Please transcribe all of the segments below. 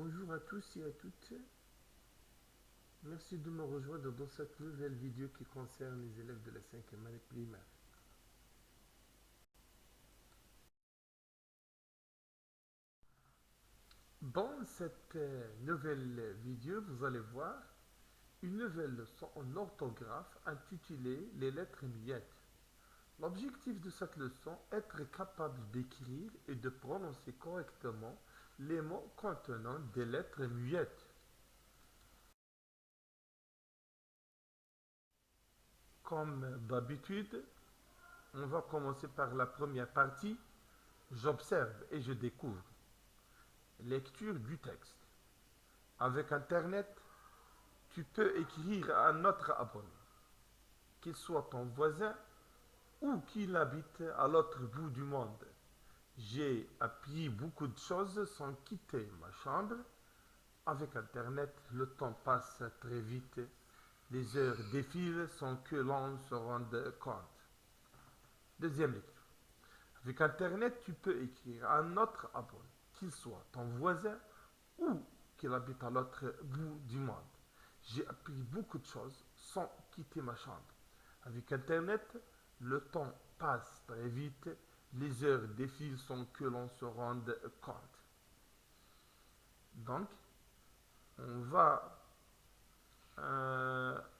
Bonjour à tous et à toutes. Merci de me rejoindre dans cette nouvelle vidéo qui concerne les élèves de la 5e année primaire. Dans cette nouvelle vidéo, vous allez voir une nouvelle leçon en orthographe intitulée Les lettres miettes. L'objectif de cette leçon est être capable d'écrire et de prononcer correctement les mots contenant des lettres muettes. Comme d'habitude, on va commencer par la première partie. J'observe et je découvre. Lecture du texte. Avec Internet, tu peux écrire à notre abonné, qu'il soit ton voisin ou qu'il habite à l'autre bout du monde. J'ai appris beaucoup de choses sans quitter ma chambre. Avec Internet, le temps passe très vite. Les heures défilent sans que l'on se rende compte. Deuxième lecture. Avec Internet, tu peux écrire à notre abonné, qu'il soit ton voisin ou qu'il habite à l'autre bout du monde. J'ai appris beaucoup de choses sans quitter ma chambre. Avec Internet, le temps passe très vite, les heures défilent sans que l'on se rende compte. Donc, on va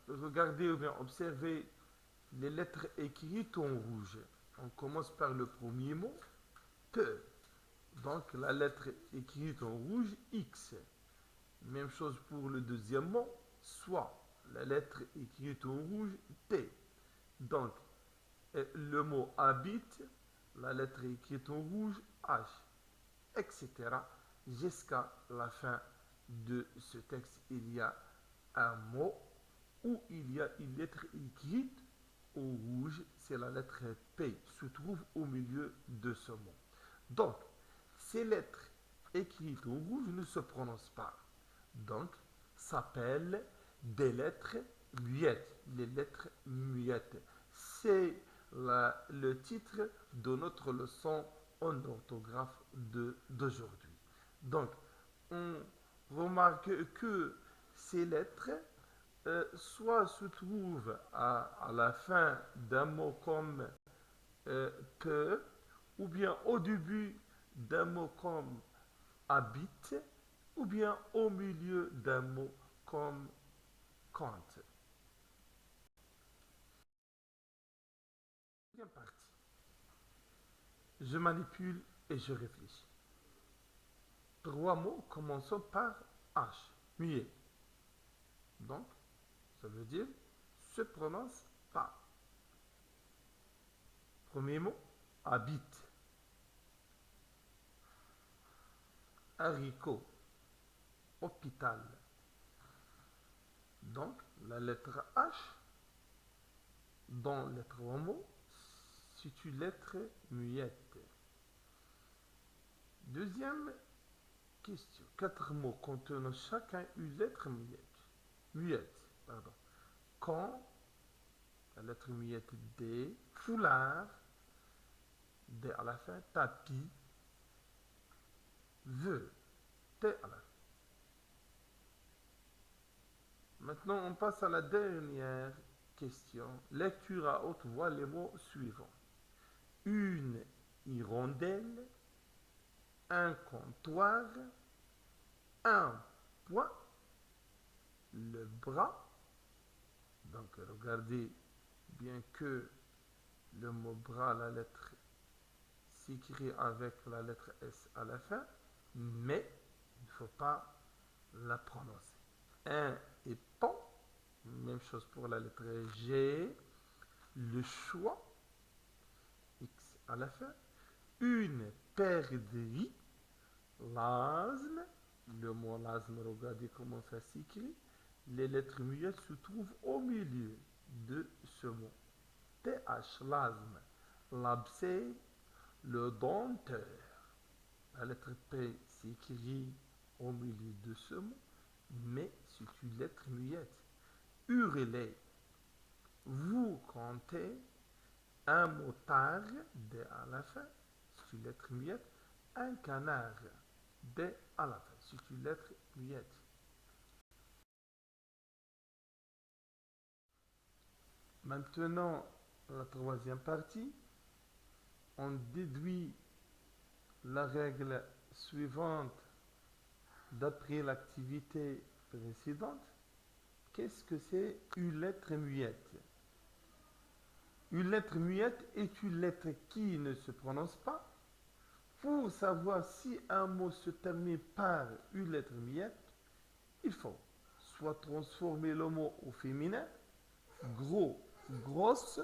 regarder ou bien observer les lettres écrites en rouge. On commence par le premier mot, P. Donc, la lettre écrite en rouge, X. Même chose pour le deuxième mot, soit. La lettre écrite en rouge, T. Donc, le mot habite, la lettre écrite en rouge, H, etc. Jusqu'à la fin de ce texte, il y a un mot où il y a une lettre écrite au rouge, c'est la lettre P, se trouve au milieu de ce mot. Donc, ces lettres écrites au rouge ne se prononcent pas. Donc, s'appellent des lettres muettes. Les lettres muettes. C'est le titre de notre leçon en orthographe d'aujourd'hui. Donc, on remarque que ces lettres soit se trouvent à la fin d'un mot comme que, ou bien au début d'un mot comme habite, ou bien au milieu d'un mot comme compte. Bien parti. Je manipule et je réfléchis. Trois mots commençant par H, muet. Donc, ça veut dire se prononce pas. Premier mot, habite. Haricot, hôpital. Donc, la lettre H dans les trois mots, c'est une lettre muette. Deuxième question. Quatre mots contenant chacun une lettre muette. Muette, pardon. Quand, la lettre muette D, foulard, D à la fin, tapis, veut, T à la fin. Maintenant, on passe à la dernière question. Lecture à haute voix les mots suivants. Une hirondelle, un comptoir, un point, le bras. Donc, regardez bien que le mot bras, la lettre s'écrit avec la lettre S à la fin, mais il ne faut pas la prononcer. Un et pont, même chose pour la lettre G, le choix, X à la fin, une perdrix, l'asthme, le mot l'asthme, regardez comment ça s'écrit, les lettres muettes se trouvent au milieu de ce mot. TH, l'asthme, l'abcès, le denteur. La lettre P s'écrit au milieu de ce mot, mais c'est une lettre muette. Hurler. Vous comptez un motard, D à la fin, c'est une lettre muette. Un canard. D à la fin. C'est une lettre muette. Maintenant, la troisième partie, on déduit la règle suivante d'après l'activité précédente. Qu'est-ce que c'est une lettre muette? Une lettre muette est une lettre qui ne se prononce pas. Pour savoir si un mot se termine par une lettre muette, il faut soit transformer le mot au féminin, gros, grosse.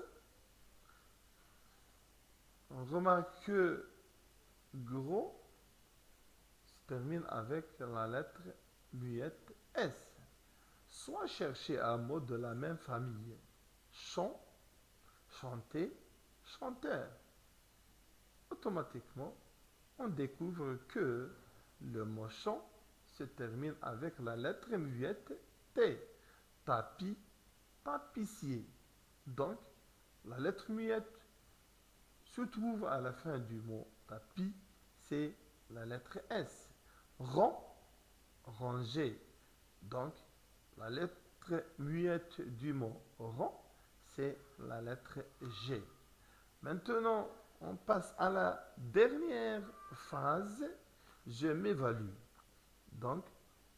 On remarque que gros se termine avec la lettre muette S. Soit chercher un mot de la même famille. Chant, chanter, chanteur. Automatiquement, on découvre que le mot chant se termine avec la lettre muette T. Tapis, tapissier. Donc, la lettre muette se trouve à la fin du mot tapis, c'est la lettre S. Rang, ranger. Donc, la lettre muette du mot rang, c'est la lettre G. Maintenant, on passe à la dernière phase, je m'évalue. Donc,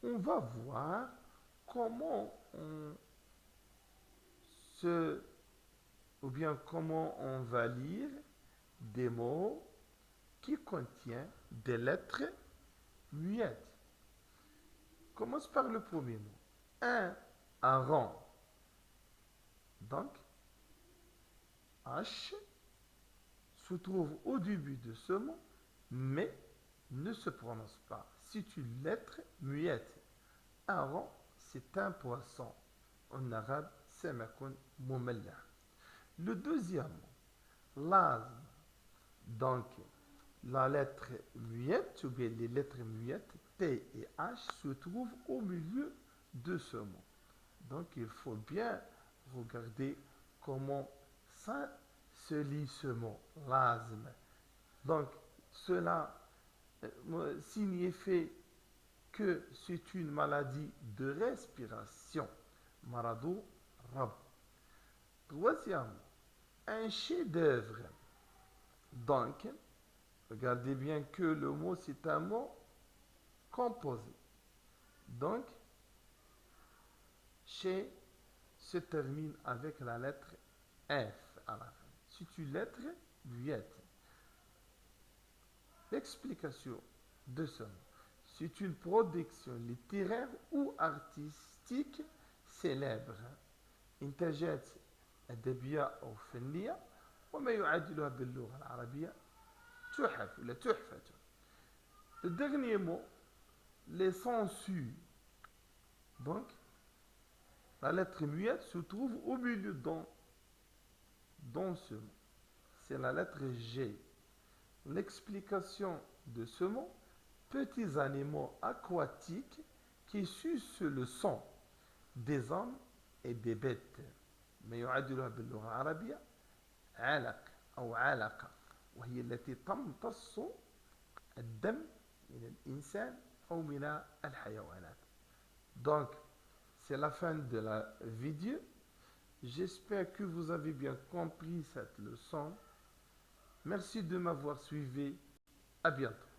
on va voir comment on se, ou bien comment on va lire des mots qui contiennent des lettres muettes. Commence par le premier mot. Un rang. Donc, H se trouve au début de ce mot, mais ne se prononce pas. C'est une lettre muette. Un rang, c'est un poisson. En arabe, samakun mumalla. Le deuxième mot, lazm. Donc, la lettre muette, ou bien les lettres muettes, T et H, se trouvent au milieu de ce mot. Donc, il faut bien regarder comment ça se lit ce mot, lazm. Donc, cela signifie que c'est une maladie de respiration. Maradou rab. Troisième, un chef-d'œuvre. Donc, regardez bien que le mot, c'est un mot composé. Donc, chez se termine avec la lettre F à la fin. C'est une lettre muette. L'explication de ce mot. C'est une production littéraire ou artistique célèbre. إنتاجات أدبية أو فنية وما يعادلها باللغة العربية تحف ولا تحفة. Le dernier mot, les sangsues. Donc, la lettre muette se trouve au milieu dans ce mot. C'est la lettre G. L'explication de ce mot, petits animaux aquatiques qui sucent le sang des hommes et des bêtes. ما يعادلها باللغة العربية علق أو علقة وهي التي تمتص الدم من الإنسان أو من الحيوانات. Donc, c'est la fin de la vidéo. J'espère que vous avez bien compris cette leçon. Merci de m'avoir suivi. À bientôt.